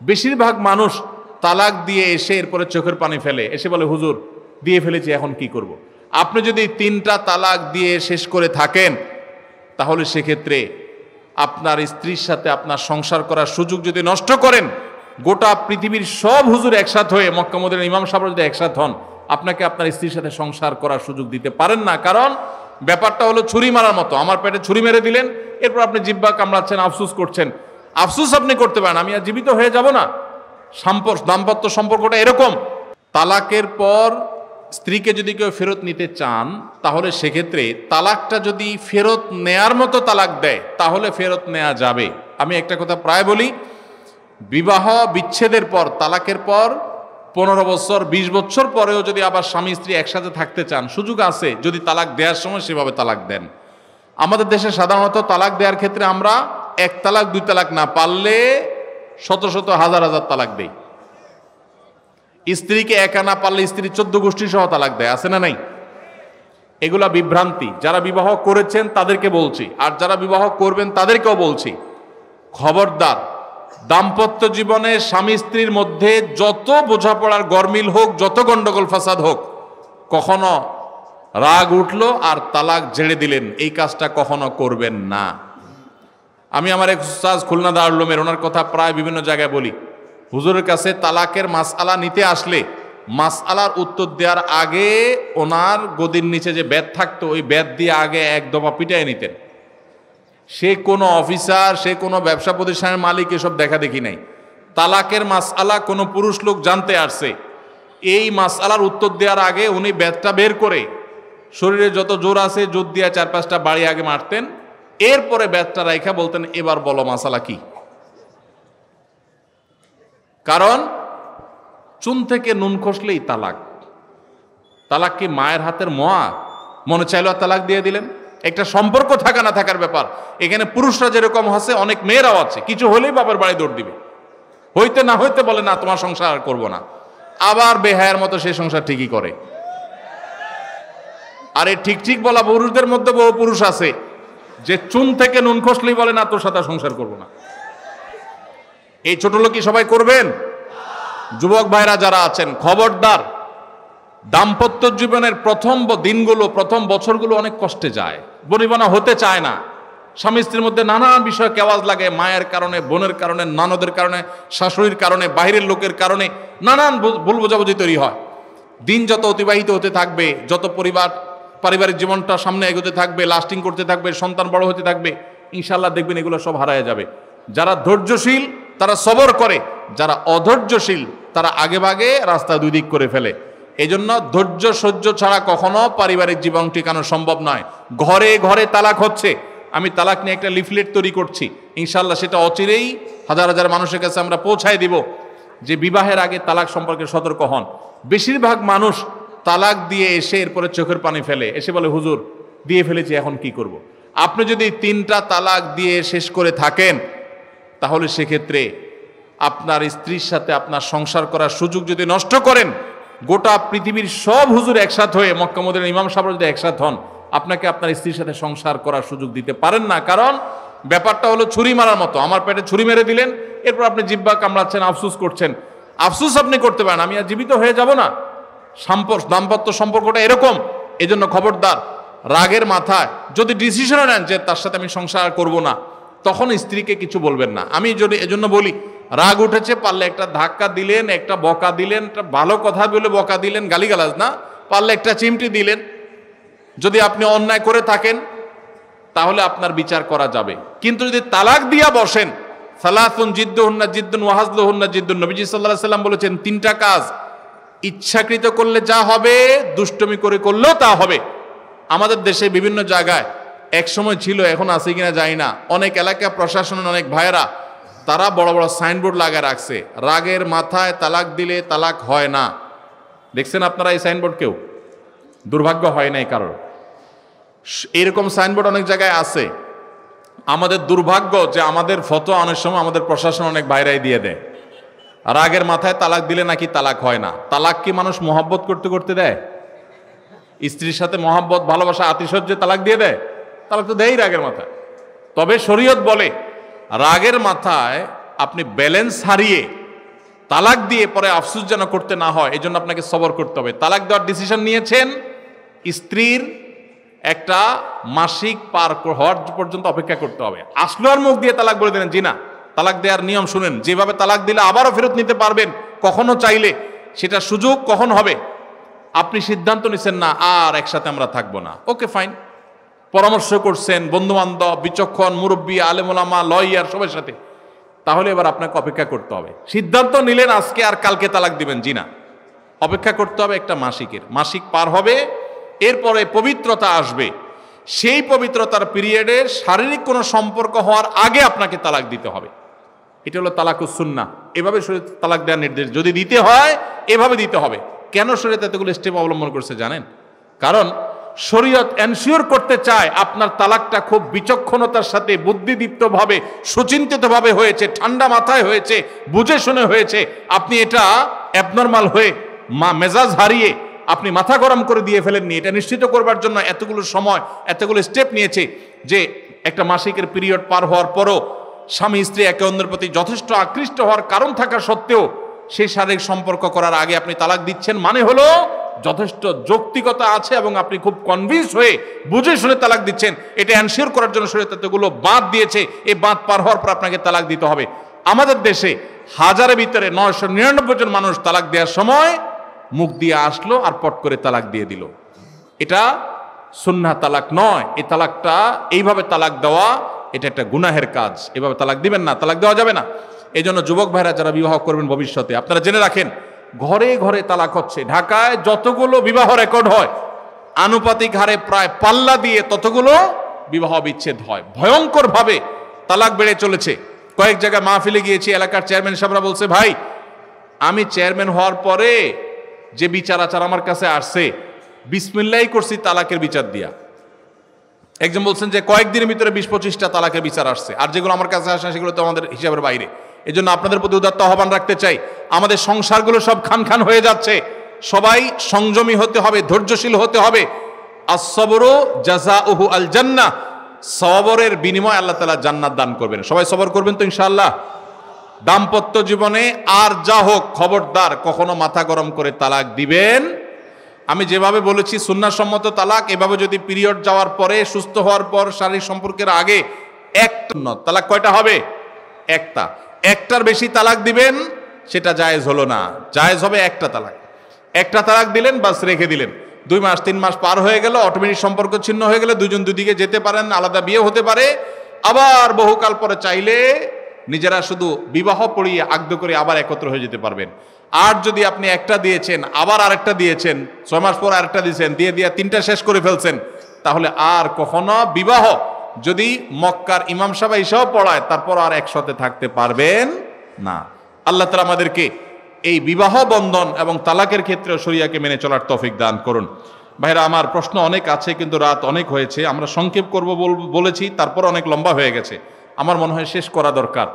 বেশিরভাগ মানুষ তালাক দিয়ে এসে এরপরে চোখের পানি ফেলে, এসে বলে হুজুর দিয়ে ফেলেছি এখন কি করব। আপনি যদি 3টা তালাক দিয়ে শেষ করে থাকেন তাহলে সেক্ষেত্রে আপনার স্ত্রীর সাথে আপনার সংসার করার সুযোগ যদি নষ্ট করেন, গোটা পৃথিবীর সব হুজুর একসাথ হয়ে মক্কা মদিনার ইমাম সাহেব যদি একসাথ হন, আপনাকে আপনার স্ত্রীর সাথে সংসার করার সুযোগ দিতে পারেন না। কারণ ব্যাপারটা হলো ছুরি মারার মতো। আমার পেটে ছুরি মেরে দিলেন, এরপর আপনি জিহ্বা কামড়াচ্ছেন, আফসুস করছেন। আফসুস আপনি করতে পারেন, আমি আর জীবিত হয়ে যাব না। দাম্পত্য সম্পর্কটা এরকম। তালাকের পর স্ত্রীকে যদি কেউ ফেরত নিতে চান তাহলে সেক্ষেত্রে তালাকটা যদি ফেরত নেয়ার মতো তালাক দেয় তাহলে ফেরত নেওয়া যাবে। আমি একটা কথা প্রায় বলি, বিবাহ বিচ্ছেদের পর, তালাকের পর 15 বছর 20 বছর পরেও যদি আবার স্বামী স্ত্রী একসাথে থাকতে চান, সুযোগ আছে যদি তালাক দেওয়ার সময় সেভাবে তালাক দেন। আমাদের দেশে সাধারণত তালাক দেওয়ার ক্ষেত্রে আমরা 1 তালাক 2 তালাক না, পারলে শত শত হাজার হাজার তালাক দেই। স্ত্রীকে একা না পারলে স্ত্রী 14 গোষ্ঠী সহ তালাক দেয়, আছে না নাই? এগুলা বিভ্রান্তি। যারা বিবাহ করেছেন তাদেরকে বলছি, আর যারা বিবাহ করবেন তাদেরকেও বলছি, খবরদার, দাম্পত্য জীবনে স্বামী স্ত্রীর মধ্যে যত বোঝাপড়ার গরমিল হোক, যত গন্ডগোল ফাসাদ হোক, কখনো রাগ উঠলো আর তালাক ঝেড়ে দিলেন, এই কাজটা কখনো করবেন না। আমি আমার এক উস্তাদ খুলনা দারুল উলুমের, ওনার কথা প্রায় বিভিন্ন জায়গায় বলি। হুজুরের কাছে তালাকের মাসআলা নিতে আসলে মাসআলার উত্তর দেওয়ার আগে ওনার গদির নিচে যে বেত থাকতো, ওই বেত দিয়ে আগে এক দফা পিটাই নিতেন। সে কোনো অফিসার, সে কোনো ব্যবসা প্রতিষ্ঠানের মালিক এসব দেখা দেখি নাই। তালাকের মাসআলা কোনো পুরুষ লোক জানতে আসছে, এই মাসআলার উত্তর দেওয়ার আগে উনি বেতটা বের করে শরীরে যত জোর আছে জোর দিয়া 4-5টা বাড়ি আগে মারতেন, এরপরে বেতটা রাইখা বলতেন এবার বলো মাসআলা কি। কারণ চুন থেকে নুন খসলেই তালাক। তালাক কি মায়ের হাতের মোয়া? মনে চাইলো আর তালাক দিয়ে দিলেন। একটা সম্পর্ক থাকা না থাকার ব্যাপার। এখানে পুরুষরা যেরকম আছে, অনেক মেয়েরাও আছে, কিছু হলেই বাবার বাড়ি দৌড় দিবে, হইতে না হইতে বলে না তোমার সংসার আর করবো না, আবার বেহায়ের মতো সেই সংসার ঠিকই করে। আর এই ঠিক ঠিক বলা পুরুষদের মধ্যে বহু পুরুষ আছে যে চুন থেকে নুন খসলেই বলে না তোর সাথে সংসার করবো না। এই ছোট লোক কি সবাই করবেন? যুবক ভাইরা যারা আছেন, খবরদার, দাম্পত্য জীবনের প্রথম দিনগুলো, প্রথম বছরগুলো অনেক কষ্টে যায়, বনিবনা হতে চায় না। স্বামী স্ত্রীর মধ্যে নানান বিষয় কেওয়াজ লাগে, মায়ের কারণে, বোনের কারণে, ননদের কারণে, শাশুড়ির কারণে, বাইরের লোকের কারণে নানান ভুল বোঝাবুঝি তৈরি হয়। দিন যত অতিবাহিত হতে থাকবে, যত পারিবারিক জীবনটা সামনে এগোতে থাকবে, লাস্টিং করতে থাকবে, সন্তান বড় হতে থাকবে, ইনশাল্লাহ দেখবেন এগুলো সব হারায় যাবে। যারা ধৈর্যশীল তারা সবর করে, যারা অধৈর্যশীল তারা আগে ভাগে রাস্তা 2 দিক করে ফেলে। এই জন্য ধৈর্য সহ্য ছাড়া কখনো পারিবারিক জীবন টিকানো সম্ভব নয়। ঘরে ঘরে তালাক হচ্ছে। আমি তালাক নিয়ে একটা লিফলেট তৈরি করছি, ইনশাল্লাহ সেটা অচিরেই হাজার হাজার মানুষের কাছে আমরা পৌঁছায় দিব যে বিবাহের আগে তালাক সম্পর্কে সতর্ক হন। বেশিরভাগ মানুষ তালাক দিয়ে এসে এরপরে চোখের পানি ফেলে, এসে বলে হুজুর দিয়ে ফেলেছি এখন কি করব। আপনি যদি 3টা তালাক দিয়ে শেষ করে থাকেন তাহলে সেক্ষেত্রে আপনার স্ত্রীর সাথে আপনার সংসার করার সুযোগ যদি নষ্ট করেন, গোটা পৃথিবীর সব হুজুর একসাথ হয়ে মক্কা মদিনার ইমাম সাহেব যদি একসাথ হন, আপনাকে আপনার স্ত্রীর সাথে সংসার করার সুযোগ দিতে পারেন না। কারণ ব্যাপারটা হলো ছুরি মারার মতো। আমার পেটে ছুরি মেরে দিলেন, এরপর আপনি জিহ্বা কামড়াচ্ছেন, আফসুস করছেন। আফসুস আপনি করতে পারেন, আমি আর জীবিত হয়ে যাব না। দাম্পত্য সম্পর্কটা এরকম। এই জন্য খবরদার, রাগের মাথায় যদি ডিসিশনও নেন যে তার সাথে আমি সংসার করব না, তখন স্ত্রীকে কিছু বলবেন না। আমি যদি এজন্য বলি, রাগ উঠেছে, পারলে একটা ধাক্কা দিলেন, একটা বকা দিলেন, একটা ভালো কথা বলে বকা দিলেন, গালিগালাজ না, পারলে একটা চিমটি দিলেন। যদি আপনি অন্যায় করে থাকেন তাহলে আপনার বিচার করা যাবে। কিন্তু যদি তালাক দিয়া বসেন, সালাসুন জিদ্দুহুন্না জিদ্দুন ওয়া হাজলুহুন্না জিদ্দুন, নবীজি সাল্লাল্লাহু আলাইহি সাল্লাম বলেছেন 3টা কাজ ইচ্ছাকৃত করলে যা হবে, দুষ্টমি করে করলেও তা হবে। আমাদের দেশে বিভিন্ন জায়গায় এক সময় ছিল, এখন আছে কিনা জানি না, অনেক এলাকা প্রশাসনের অনেক ভাইয়েরা তারা বড় বড় সাইনবোর্ড লাগায় রাখছে, রাগের মাথায় তালাক দিলে তালাক হয় না। দেখছেন আপনারা এই সাইনবোর্ড? কেউ দুর্ভাগ্য হয় নাই কারোর। এরকম সাইনবোর্ড অনেক জায়গায় আছে। আমাদের দুর্ভাগ্য যে আমাদের ফতোয়া অনেক সময় আমাদের প্রশাসন অনেক বাইরে দিয়ে দেয়, রাগের মাথায় তালাক দিলে নাকি তালাক হয় না। তালাক কি মানুষ মহব্বত করতে করতে দেয়? স্ত্রীর সাথে মহব্বত, ভালোবাসা, আতিশয্যে তালাক দিয়ে দেয়? তালাক তো দেয়ই রাগের মাথায়। তবে শরীয়ত বলে রাগের মাথায় আপনি ব্যালেন্স হারিয়ে তালাক দিয়ে পরে আফসোস যেন করতে না হয়, এই জন্য আপনাকে সবর করতে হবে। তালাক দেওয়ার ডিসিশন নিয়েছেন, স্ত্রীর একটা মাসিক পার হওয়ার পর্যন্ত অপেক্ষা করতে হবে। আসলো আর মুখ দিয়ে তালাক বলে দিলেন, জি না। তালাক দেওয়ার নিয়ম শুনেন, যেভাবে তালাক দিলে আবারও ফেরত নিতে পারবেন কখনো চাইলে, সেটা সুযোগ কখন হবে। আপনি সিদ্ধান্ত নিচ্ছেন না আর একসাথে আমরা থাকবো না, ওকে ফাইন, পরামর্শ করছেন বন্ধু বান্ধব, বিচক্ষণ মুরব্বী, আলেম ওলামা, লয়ার সবার সাথে, তাহলে এবার আপনাকে অপেক্ষা করতে হবে। সিদ্ধান্ত নিলেন আজকে আর কালকে তালাক দিবেন, জি না, অপেক্ষা করতে হবে একটা মাসিকের। মাসিক পার হবে, এরপরে পবিত্রতা আসবে, সেই পবিত্রতার পিরিয়ডে শারীরিক কোনো সম্পর্ক হওয়ার আগে আপনাকে তালাক দিতে হবে। এটা হলো তালাকুস সুন্নাহ। এভাবে শরীয়ত তালাক দেওয়ার নির্দেশ, যদি দিতে হয় এভাবে দিতে হবে। কেন শরীয়ত এতগুলো স্টেপ অবলম্বন করছে জানেন? কারণ শরীয়ত এনশিওর করতে চায় আপনার তালাকটা খুব বিচক্ষণতার সাথে, বুদ্ধিদীপ্তভাবে, সুচিন্তিতভাবে হয়েছে, ঠান্ডা মাথায় হয়েছে, বুঝে শুনে হয়েছে। আপনি এটা অ্যাবনর্মাল হয়ে মেজাজ হারিয়ে আপনি মাথা গরম করে দিয়ে ফেলেননি। এটা নিশ্চিত করবার জন্য এতগুলো সময়, এতগুলো স্টেপ নিয়েছে যে একটা মাসিকের পিরিয়ড পার হওয়ার পরও স্বামী স্ত্রী একে অন্যের প্রতি যথেষ্ট আকৃষ্ট হওয়ার কারণ থাকা সত্ত্বেও সেই শারীরিক সম্পর্ক করার আগে আপনি তালাক দিচ্ছেন, মানে হলো যথেষ্ট যৌক্তিকতা আছে এবং আপনি খুব কনভিন্স হয়ে বুঝে শুনে তালাক দিচ্ছেন। এটা এনশিওর করার জন্য শরীয়ত এতগুলো বাঁধ দিয়েছে। এই বাঁধ পার হওয়ার পর আপনাকে তালাক দিতে হবে। আমাদের দেশে হাজারের ভিতরে 999 জন মানুষ তালাক দেওয়ার সময় মুখ দিয়ে আসলো আর পট করে তালাক দিয়ে দিল। এটা সুন্নাহ তালাক নয়। এই তালাকটা, এইভাবে তালাক দেওয়া, এটা একটা গুনাহের কাজ। এভাবে তালাক দিবেন না, তালাক দেওয়া যাবে না। এই জন্য যুবক ভাইরা যারা বিবাহ করবেন ভবিষ্যতে, আপনারা জেনে রাখেন, ঘরে ঘরে তালাক হচ্ছে। ঢাকায় যতগুলো বিবাহ রেকর্ড হয়, আনুপাতিক হারে প্রায় পাল্লা দিয়ে ততগুলো বিবাহ বিচ্ছেদ হয়। ভয়ঙ্কর ভাবে তালাক বেড়ে চলেছে। কয়েক জায়গায় মাহফিলে গিয়েছি, এলাকার চেয়ারম্যান সাহেবরা বলছে, ভাই আমি চেয়ারম্যান হওয়ার পরে যে বিচার আচার আমার কাছে আসছে, বিসমিল্লাহি করছি তালাকের বিচার দিয়া। একজন বলছেন যে কয়েকদিনের ভিতরে 20-25টা তালাকের বিচার আসছে, আর যেগুলো আমার কাছে আসে সেগুলো তো আমাদের হিসাবের বাইরে। এই জন্য আপনাদের প্রতি উদাত্ত আহ্বান রাখতে চাই, আমাদের সংসারগুলো সব খান খান হয়ে যাচ্ছে। সবাই সংযমী হতে হবে, ধৈর্যশীল হতে হবে। as-sabru জাযাউহু আল জান্নাহ, সবরের বিনিময় আল্লাহ তাআলা জান্নাত দান করবেন। সবাই সবর করবেন তো ইনশাআল্লাহ। দাম্পত্য জীবনে আর যা হোক, খবরদার কখনো মাথা গরম করে তালাক দিবেন। আমি যেভাবে বলেছি সুন্নাহসম্মত তালাক, এভাবে যদি পিরিয়ড যাওয়ার পরে, সুস্থ হওয়ার পর, শারীরিক সম্পর্কের আগে একটা তালাক, কয়টা হবে? একটা। একটার বেশি তালাক দিবেন সেটা জায়েজ হলো না। জায়েজ হবে একটা তালাক। একটা তালাক দিলেন, বাস রেখে দিলেন। 2 মাস 3 মাস পার হয়ে গেল, অটোমেটিক সম্পর্ক ছিন্ন হয়ে গেলে দুজন দুদিকে যেতে পারেন, আলাদা বিয়ে হতে পারে। আবার বহুকাল পরে চাইলে নিজেরা শুধু বিবাহ পড়িয়ে আগদ করে আবার একত্র হয়ে যেতে পারবেন। আর যদি আপনি একটা দিয়েছেন, আবার আরেকটা দিয়েছেন, 6 মাস পর আরেকটা দিয়েছেন, দিয়ে 3টা শেষ করে ফেলছেন, তাহলে আর কখনো বিবাহ, যদি মক্কার ইমাম সাহেব এসেও পড়ায়, তারপর আর একসাথে থাকতে পারবেন না। আল্লাহ তাআলা আমাদেরকে এই বিবাহ বন্ধন এবং তালাকের ক্ষেত্রে শরিয়াকে মেনে চলার তৌফিক দান করুন। ভাইরা আমার, প্রশ্ন অনেক আছে কিন্তু রাত অনেক হয়েছে। আমরা সংক্ষেপ করব বলেছি, তারপর অনেক লম্বা হয়ে গেছে। আমার মনে হয় শেষ করা দরকার।